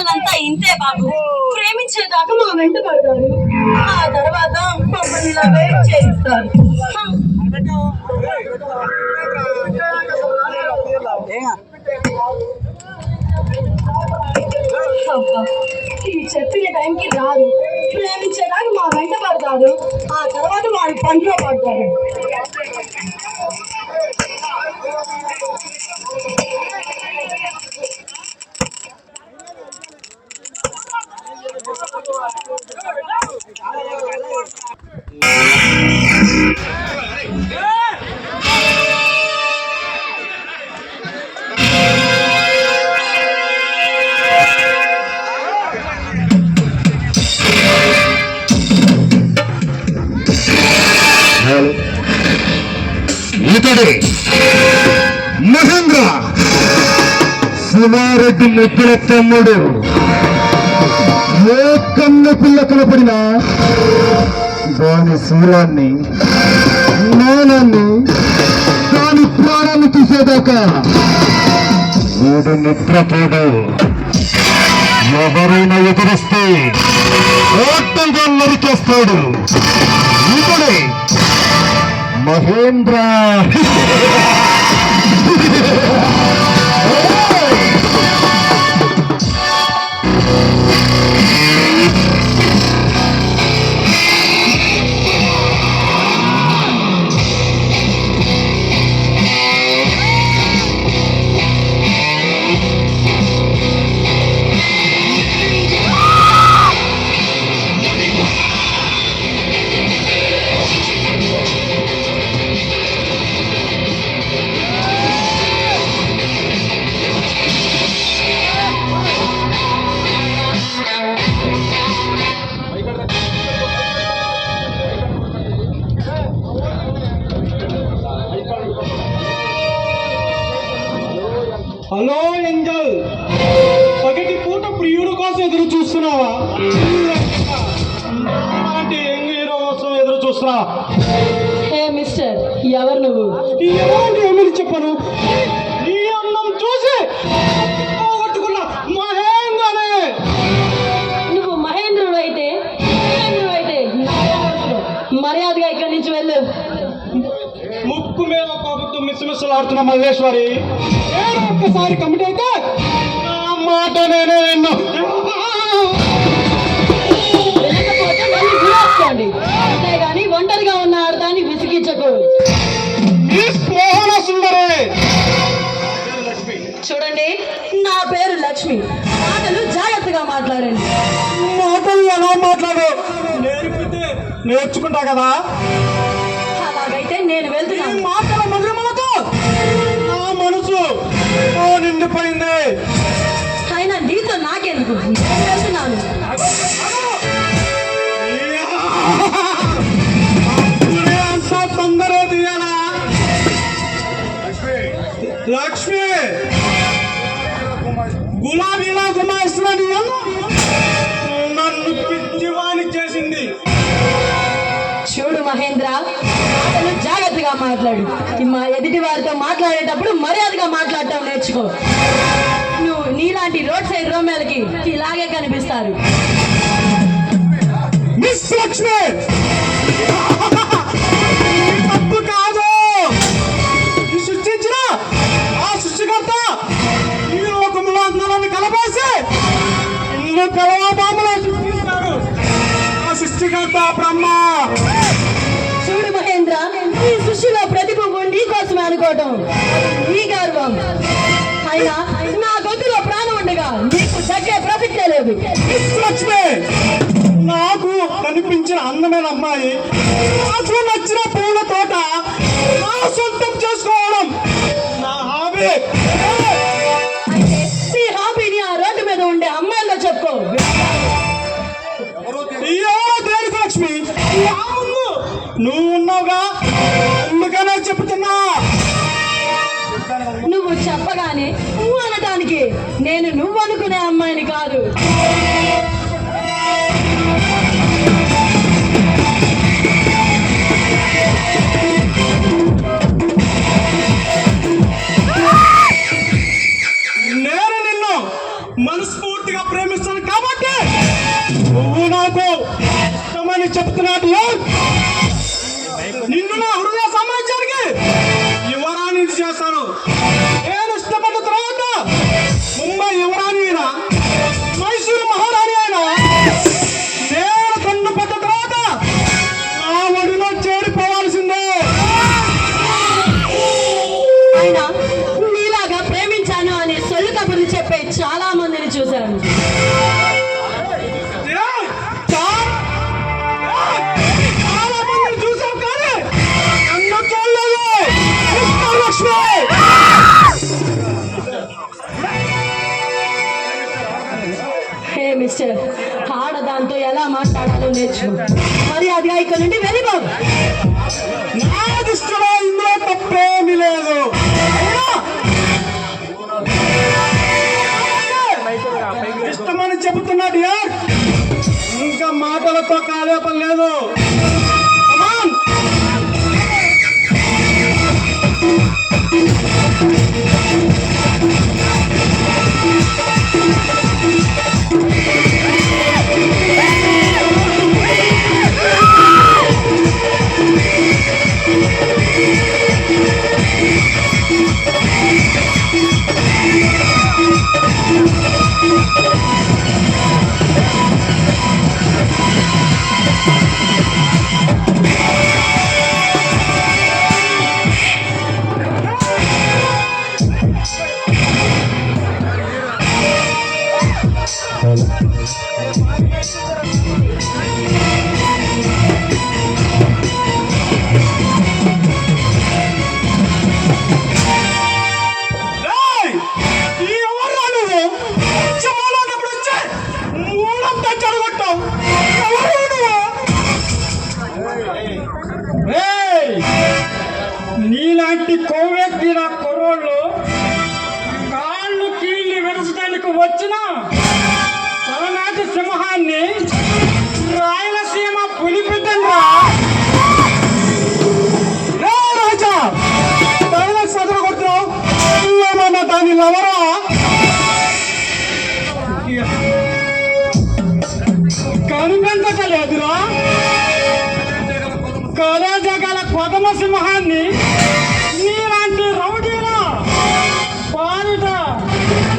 మగపిల్లలంతా ఇంతే బాబు. ప్రేమించేదాకా మా వెంట పడతారు, ఆ తర్వాత మమ్మల్ని ఇలా వెయిట్ చేయిస్తారు. ఈ చెప్పిన టైంకి రాదు, ప్రేమించేదాకా మా వెంట పడతారు, ఆ తర్వాత వాడి పంటలో పడతారు. ఇతడే మహేంద్ర, శివారెడ్డి ముద్దుల తమ్ముడు. ఏ కన్న పిల్ల కనపడినా దాని శీలాన్ని, జ్ఞానాన్ని, దాని ప్రాణాన్ని చూసేదాకా వీడు నిద్రపోడు. ఎవరైనా ఎదురిస్తే ఓట్టంగా నరికేస్తాడు. ఇతడే మహేంద్ర. హలో ఏంజల్, పగటి పూట ప్రియుడు కోసం ఎదురు చూస్తున్నావా? అంటే హీరో కోసం ఎదురు చూస్తున్నావా? హే మిస్టర్, ఎవరు నువ్వు? ఎవరంటే ఏమని చెప్పను? నీ అందం చూసి పోగొట్టుకున్న మహేంద్రనే. నువ్వు మహేంద్రుడు అయితే మర్యాదగా ఇక్కడి నుంచి వెళ్ళు. ముక్కు మీద కోపంతో మిస్మిస్లాడుతున్న మల్లేశ్వరి, ఒక్కసారి కమిటీ అయితే నా మాట నేనే విన్నా. వెళ్ళకపోతే మళ్ళీ విరోసుకోండి, అంతేగాని ఒంటరిగా ఉన్న ఆడదాన్ని విసిగించకూడదు. చూడండి, నా పేరు లక్ష్మి. మాటలు జాగ్రత్తగా మాట్లాడండి. మాటలు ఎలా మాట్లాడు? నేర్పితే నేర్చుకుంటా కదా. అలాగైతే నేను వెళ్తున్నాను. మాటల మధురమలతో నా మనసు నిండిపోయింది. అయినా నీతో నాకెందుకు, నేను వెళ్తున్నాను. అంతా తొందర తీయాలా? లక్ష్మి గులాబీలా గుమాయిస్తున్నాడు. నన్ను పిచ్చివాణి చేసింది. చూడు మహేంద్ర, మాటలు జాగ్రత్తగా మాట్లాడు. మా ఎదుటి వారితో మాట్లాడేటప్పుడు మర్యాదగా మాట్లాడటం నేర్చుకో. నువ్వు నీలాంటి రోడ్ సైడ్ రోమేలకి ఇలాగే కనిపిస్తారు. మిస్ లక్ష్మి, తప్పు కాదు. సృష్టించిన ఆ సృష్టికర్త ఈ లోకంలో అందరాన్ని కలపేసి ఇల్లు కలవాబాములా సృష్టిస్తాడు. ఆ సృష్టికర్త బ్రహ్మ. చూడు మహేంద్ర, ఈ సృష్టిలో ప్రతిబింబం నీ కోసమే అనుకోవటం నీ గర్వం. అయినా నా గొంతులో ప్రాణం ఉండగా నీకు తగ్గే ప్రసక్తే లేదు. మిస్ లక్ష్మి, నాకు కనిపించిన అందమైన అమ్మాయి, నాకు నచ్చిన పూల తోట నా సొంతం చేసుకోవడం నా హాబీ. అయితే నీ హాబీని ఆ రోడ్డు మీద ఉండే అమ్మాయిల్లో చెప్పుకో. దేనికి లక్ష్మి? నువ్వు ఉన్నావుగా, అందుకనే చెప్తున్నా. నువ్వు చెప్పగానే నువ్వు అనటానికి నేను నువ్వు అనుకునే అమ్మాయిని కాదు. నేను నిన్ను మనస్ఫూర్తిగా ప్రేమిస్తాను కాబట్టి నువ్వు నాకు ఇష్టమని చెప్తున్నాడు. నిన్ను నా హృదయ సమాచారానికి యువరాణి చేస్తాను. నేను ఇష్టపడ్డ తర్వాత ముంబై యువరాణి అయినా మైసూరు మహారాణి అయినా నేను కన్ను పడ్డ తర్వాత నా ఒడిలో చేరిపోవాల్సిందే. అయినా నీలాగా ప్రేమించాను అనే సొల్లు కబుర్లు చెప్పే చాలా మందిని చూశాను. చాలా మందిని చూసాం కానీ నన్ను చూడలేదు. లక్ష్మి హే మిస్టర్, ఆడదాంతో ఎలా మాట్లాడాలో నేర్చుకో. మర్యాదగా ఇక్కడ నుండి వెళ్ళిపో. నా దృష్టిలో ఇందులో తప్పేమీ లేదు. ఇష్టమని చెబుతున్నాడు యార్, ఇంకా మాటలతో కాలే పని లేదు. Come on. Hey! ఈ ఎవర్రా నువ్వు? చెమాలన్నప్పుడు వచ్చి మూలంతా చెడగొట్టావు. ఎవరు నువ్వు? Hey! నీలాంటి కొవ్వెక్కిన కుర్రోళ్ళు కాళ్ళు కీళ్ళు విడచడానికి వచ్చిన తలనాటి సింహాన్ని రాయలసీమ పులిపిద్దండ్రా. రాజా తలకు సదరు కొడుతున్నావు. ఏమన్నా దాని లవరా? కనిపించలేదురా కలేజగల కొదమ సింహాన్ని నీలాంటి రౌడీలా పాలిట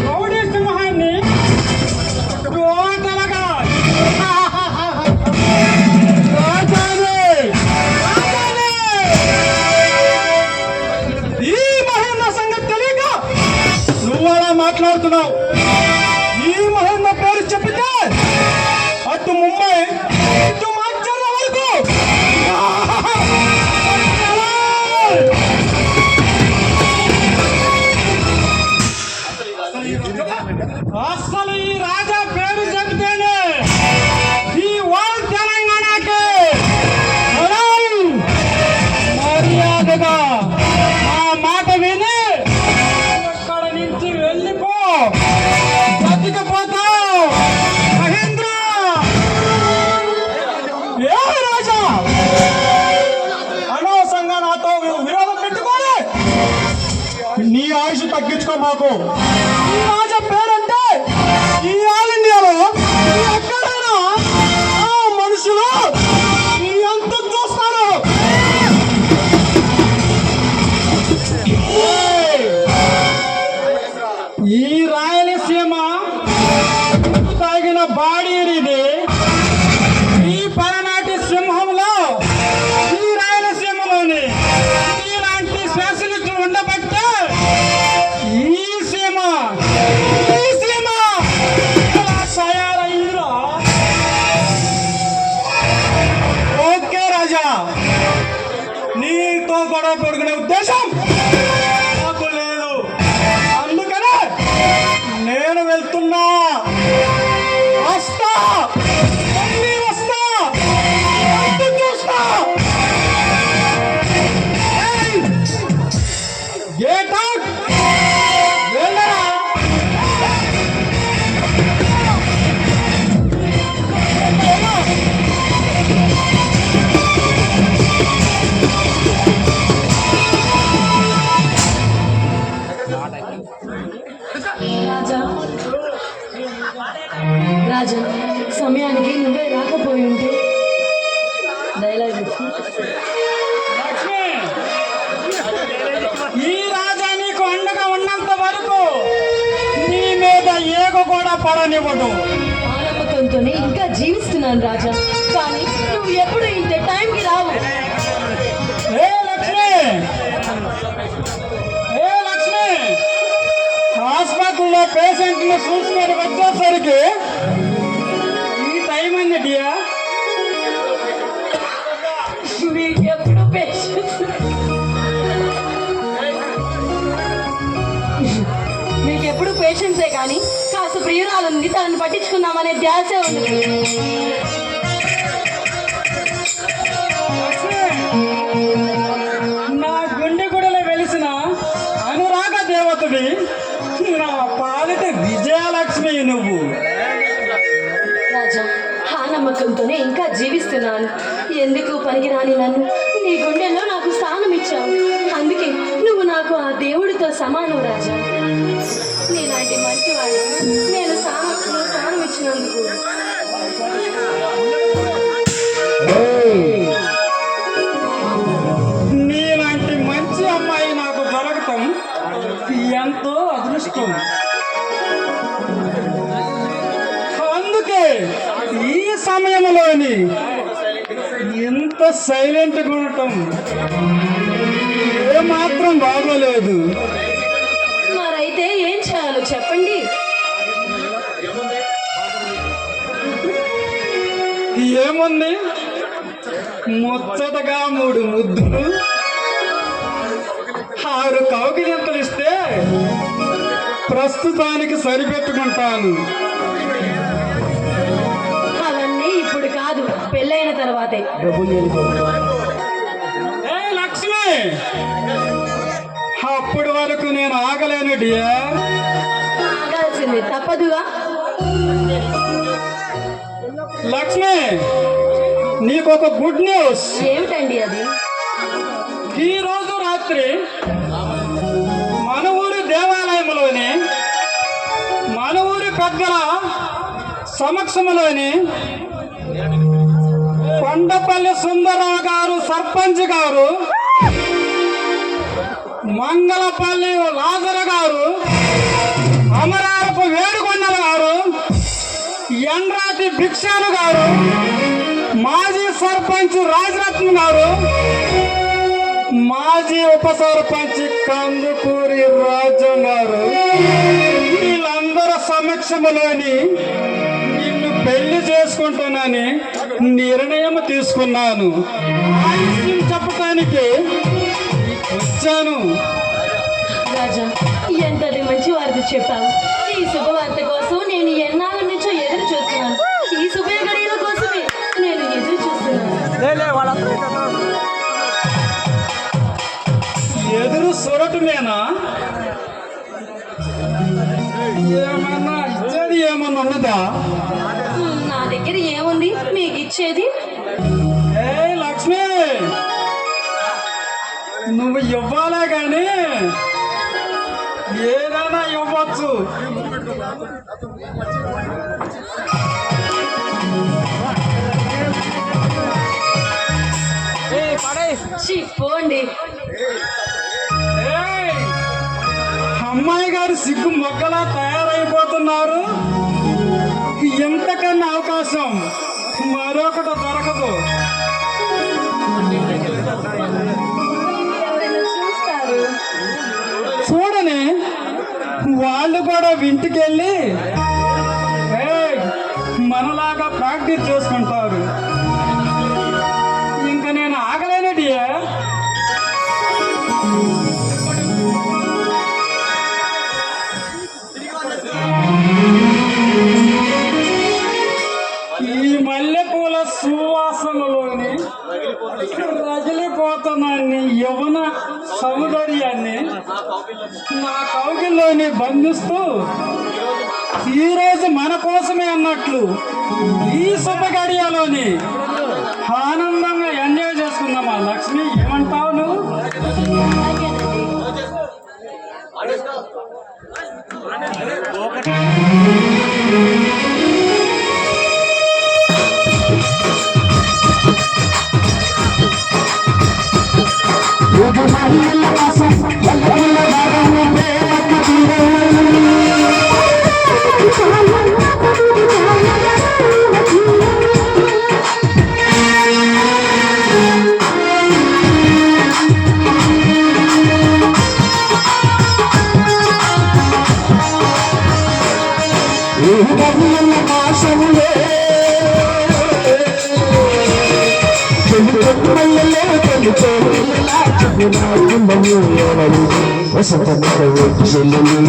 రౌడీ సింహాన్ని టోటల్గా రాజానే రాజానే. ఈ మహేంద్ర సంగతి తెలియక నువ్వు అలా మాట్లాడుతున్నావు. ఈ మహేంద్ర పేరు చెప్పితే అటు ముంబై ఇటు మార్చాల వరకు అసలు ఈ రాజా పేరు చెబితేనే ఈ వరల్డ్ తెలంగాణకి మర్యాదగా ఆ మాట విని అక్కడ నుంచి వెళ్ళిపో. బతికిపోతావు మహేంద్ర. ఏ రాజా అనవసరంగా నాతో విరోధం పెట్టుకోని నీ ఆయుష్ తగ్గించుకో. మాకు ఈ రాజా పేరంటే ఈ ఆల్ ఇండియాలో ఎక్కడైనా ఆ మనుషులు ఎంత చూస్తారు. ఈ రాయలసీమ తాగిన బాడీనిది. ఈ పలనాటి సింహంలో ఈ రాయలసీమలోని ఇలాంటి స్పెషలిస్టులు ఉండబట్టే ఈ సీమ ఇలా తయారైందిరా. ఓకే రాజా, నీతో గొడవ పడుకునే ఉద్దేశం నాకు లేదు. అందుకనే నేను వెళ్తున్నా. వస్తా మళ్ళీ వస్తా. అంతు చూస్తా. Get out. వెళ్ళరా. రాజా, రాజా, సమయానికి నువ్వే రాకపోయి ఉంటే డైలాగ్ లక్ష్మి, ఈ రాజా నీకు అండగా ఉన్నంత వరకు నీ మీద ఏగ కూడా పడనివ్వడు. ఆ నమ్మకంతోనే ఇంకా జీవిస్తున్నాను రాజా. కానీ నువ్వు ఎప్పుడు ఇంత టైంకి రావు. ఏ లక్ష్మి, ఏ లక్ష్మి, హాస్పిటల్లో పేషెంట్ని చూసుకొని వచ్చేసరికి ఈ టైం అన్నటియా? మీకు ఎప్పుడు పేషెన్స్ మీకు ఎప్పుడు పేషెన్సే కానీ కాస్త ప్రియురాలుంది, తనని పట్టించుకుందామనే ధ్యాసే ఉంది. నా గుండె గుడిలో వెలిసిన అనురాగ దేవతవి, నా పాలిట విజయలక్ష్మి నువ్వు. రాజా, ఆ నమ్మకంతోనే ఇంకా జీవిస్తున్నాను. ఎందుకు పనికిరాని నన్ను నీ గుండెల్లో నాకు స్థానం ఇచ్చావు. అందుకే నువ్వు నాకు ఆ దేవుడితో సమానం రాజా. నీలాంటి మంచివాడు నేను స్థానం ఇచ్చినందుకు. నీలాంటి మంచి అమ్మాయి నాకు దొరకటం ఎంతో అదృష్టం. అందుకే ఈ సమయంలోని ఇంత సైలెంట్గా ఉండటం ఏమాత్రం బాగోలేదు. మరైతే ఏం చేయాలో చెప్పండి. ఏముంది, ముచ్చటగా 3 ముద్దులు 6 కౌగిలింతలు ఇస్తే ప్రస్తుతానికి సరిపెట్టుకుంటాను. అవన్నీ ఇప్పుడు కాదు, పెళ్ళైన తర్వాతే. ఏ లక్ష్మి, అప్పటి వరకు నేను ఆగలేను డియర్. ఆగాల్సింది తప్పదుగా. లక్ష్మి, నీకొక గుడ్ న్యూస్. ఏమిటండి అది? ఈ రోజు రాత్రి మన ఊరి దేవాలయంలోని మన ఊరి పెద్దల సమక్షంలోని కొండపల్లి సుందరరావు గారు సర్పంచ్ గారు, మంగళపల్లి లాజర్ గారు, అమరారపు వేడుకొండల గారు, ఎండ్రాతి భిక్షాలు గారు, మాజీ సర్పంచ్ రాజరత్న గారు, మాజీ ఉప సర్పంచ్ కందుకూరి రాజం గారు, వీళ్ళందరూ సమక్షంలోని నిన్ను పెళ్లి చేసుకుంటానని నిర్ణయం తీసుకున్నాను. ఆ విషయం చెప్పటానికి వచ్చాను. రాజా, ఎంతటి మంచి వార్త చెప్పావు. ఈ శుభవార్త కోసం నేను ఎన్నాళ్ళ నుంచో ఎదురు చూస్తున్నాను. ఈ శుభ గడియల కోసమే నేను ఎదురు చూస్తున్నాను. ఎదురు సొరటమేనా? ఏమన్నా ఇచ్చేది ఏమన్నా ఉన్నదా? నా దగ్గర ఏముంది మీకు ఇచ్చేది? ఏ లక్ష్మి, నువ్వు ఇవ్వాలే కానీ ఏదైనా ఇవ్వచ్చు. ఛీ, పోండి. ఏయ్, అమ్మాయి గారు సిగ్గు మొగ్గలా తయారైపోతున్నారు. ఎంతకన్నా అవకాశం మరొకటి దొరకదు. ఎవరైనా చూస్తారు. చూడని వాళ్ళు కూడా ఇంటికెళ్ళి మనలాగా ప్రాక్టీస్ చేసుకుంటారు. ఇంకా నేను ఆగలేనడియా. ఈ మల్లెపూల సువాసనలోని రగిలిపోతున్నాన్ని యవన సౌందర్యాన్ని నా కౌగిల్లోని బంధిస్తూ ఈరోజు మన కోసమే అన్నట్లు ఈ శుభ గడియలోని ఆనందంగా ఎంజాయ్ చేసుకుందామా లక్ష్మి? ఏమంటావు నువ్వు? అలాగేనండి. నాశములే చెల్లిలో